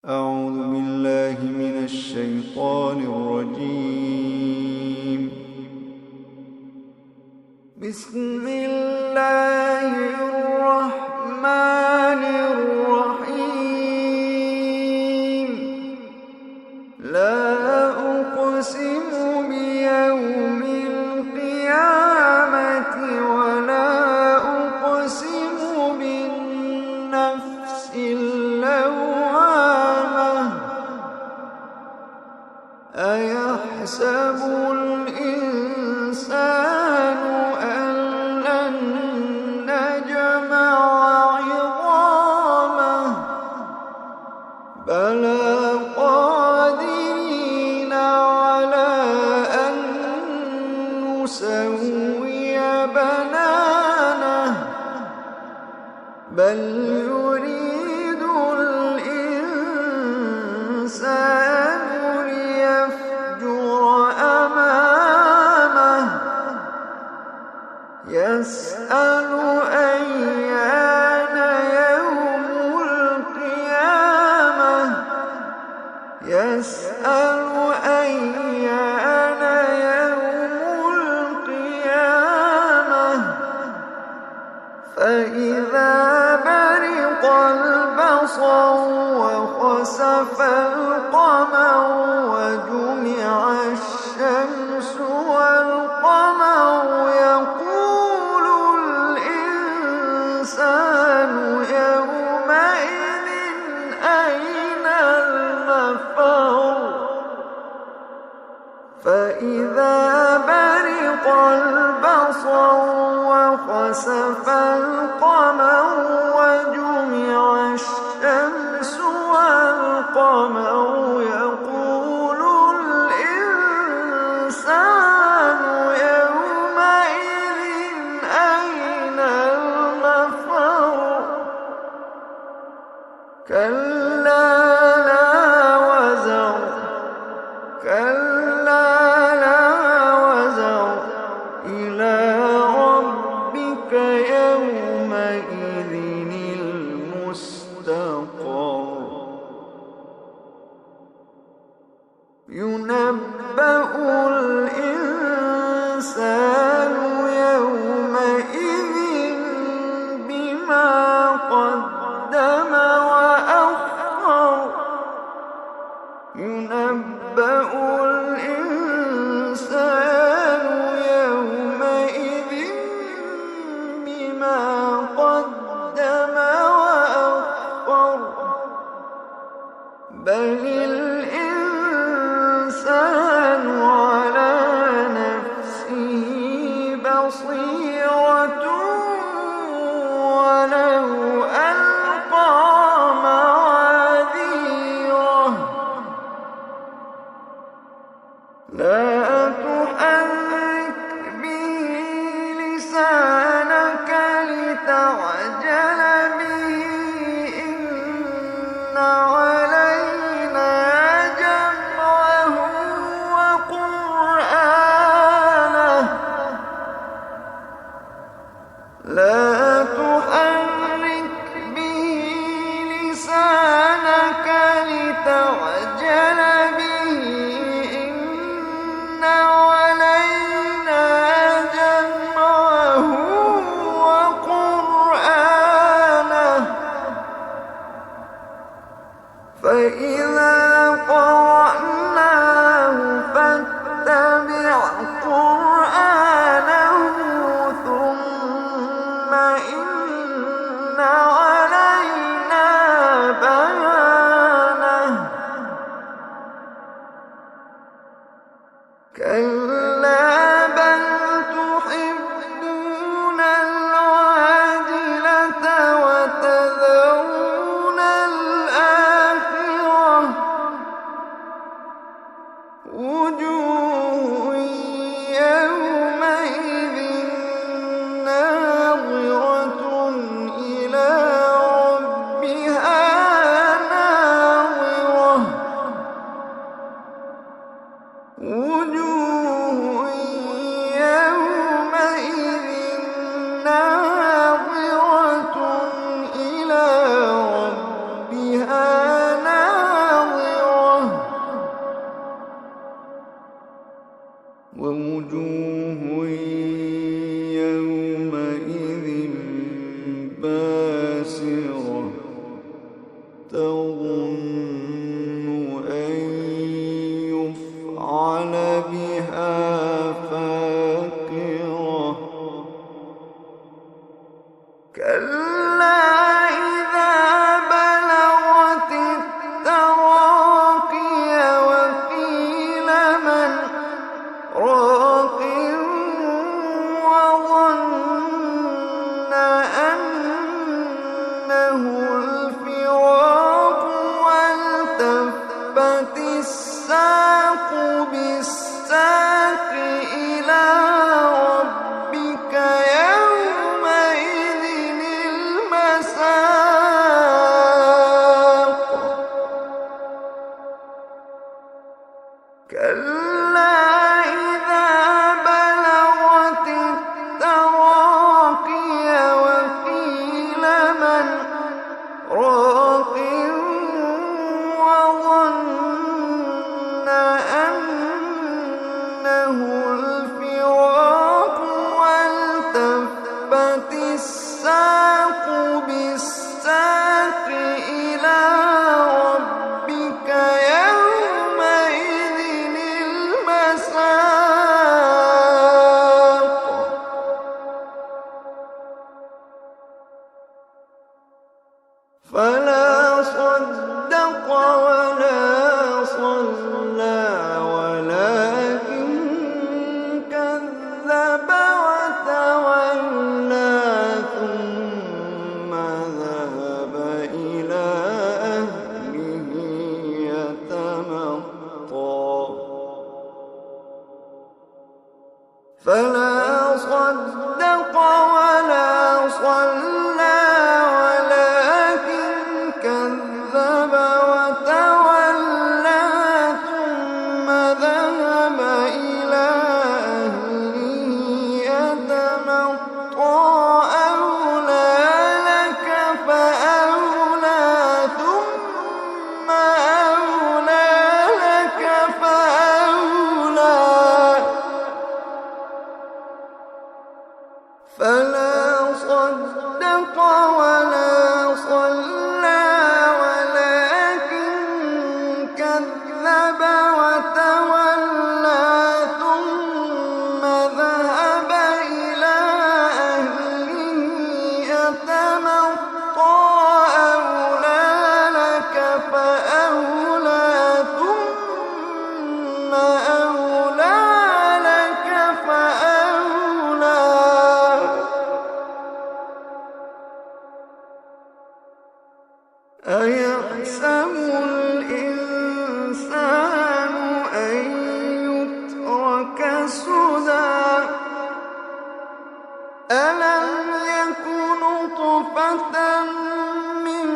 أعوذ بالله من الشيطان الرجيم. بسم الله الرحمن الرحيم. لا أقسم بيوم القيامة ولا أقسم بالنفس اللوامة. أيحسب الإنسان أن لن نجمع عظامه بلى قادرين على أن نسوي بنانه بل يريد الإنسان ليفجر أمامه يسأل أيان يوم القيامة يسأل أيان يوم القيامة فإذا برق البصر وخسف القمر وجمع الشمس والقمر يقول الإنسان يومئذ أين المفر فإذا برق البصر وخسف القمر وجمع الشمس والقمر يقول الإنسان يومئذ أين المفر كلا لا وزر كلا لا وزر إلى ربك يومئذ المستقر ينبأ الإنسان يومئذ بما قدم وأخر ينبأ الإنسان يومئذ بما قدم وأخر بل الإنسان على نفسه بصيرة ولو ألقى معاذيره لا تحرك به لسانك لتعجل به إن علينا جمعه وقرآنه لا تحرك به لسانك لتعجل به إن علينا جمعه وقرآنه فإذا قرأناه فاتبع قرآنه ثم إن علينا بيانه كلا بل تحبون العاجلة وتذرون الآخرة تظن أن يفعل بها فاقرة كلا إذا بلغت التراقي وقيل من راق وظن أنه الفراق والتفت الساق بالساق إلى ربك يومئذ المساق كلا إذا بلغت التراقي وقيل من راق وظن أنه الفراق والتفت الساق بالساق إلى ربك يومئذ المساق فلا صدق ولا صلى ولكن كذب وتولى ثم ذهب إلى أهله يتمطى فلا صدق ولا صلى ولكن كذب وتولى ثم ذهب إلى أهله يتمطى أولى لك فأولى ثم أولى لك فأولى فلا صدق ولا صلى ولكن كذب وتولى ثم ذهب إلى أهله يتمطى أولى لك فأولى ثم أولى لك فأولى أيحسب الإنسان أن يترك سدى ألم يك نطفة من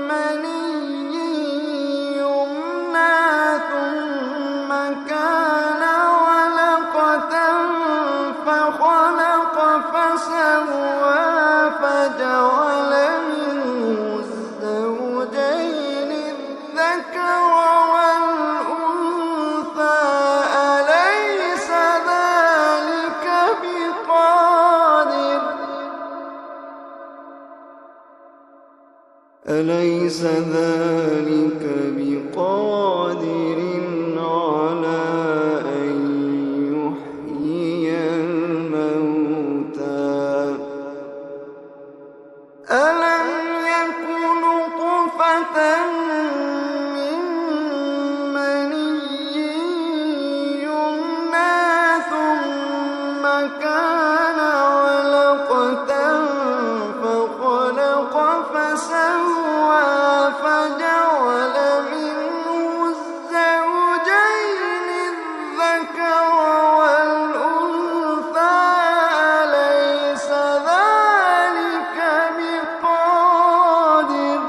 مني يمنى ثم كان علقة فخلق فسوى فجعل منه الزوجين الذكر والأنثى أليس ذلك بقادر أليس ذلك بقادر على أن يحيي الموتى ألم يك نطفة من مني يمنى ثم كان علقة فخلق فسوى فجعل منه الزوجين الذكر والأنثى أليس ذلك بقادر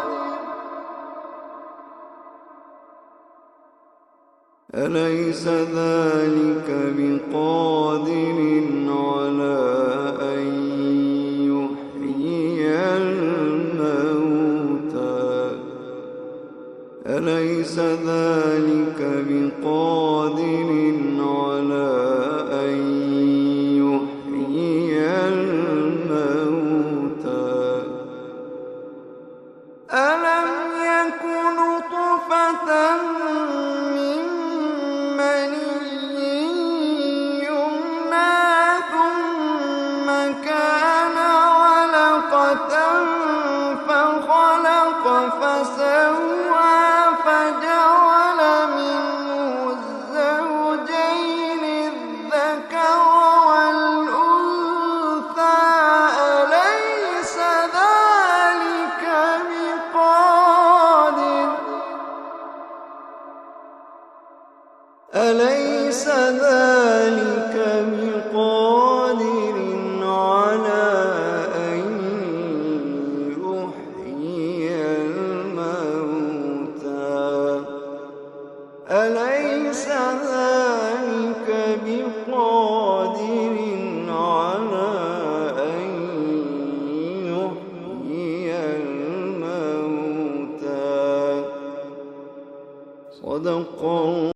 أليس ذلك بقادر على أن يحيي الموتى أليس ذلك بقادر على أن يحيي الموتى ألم يكن من مني يمنى ثم كان علقة فخلق فسوى فجعل منه الزوجين الذكر والأنثى أليس ذلك بقادر على أن يحيي الموتى أليس ذلك بقادر على أن يحيي الموتى صدق الله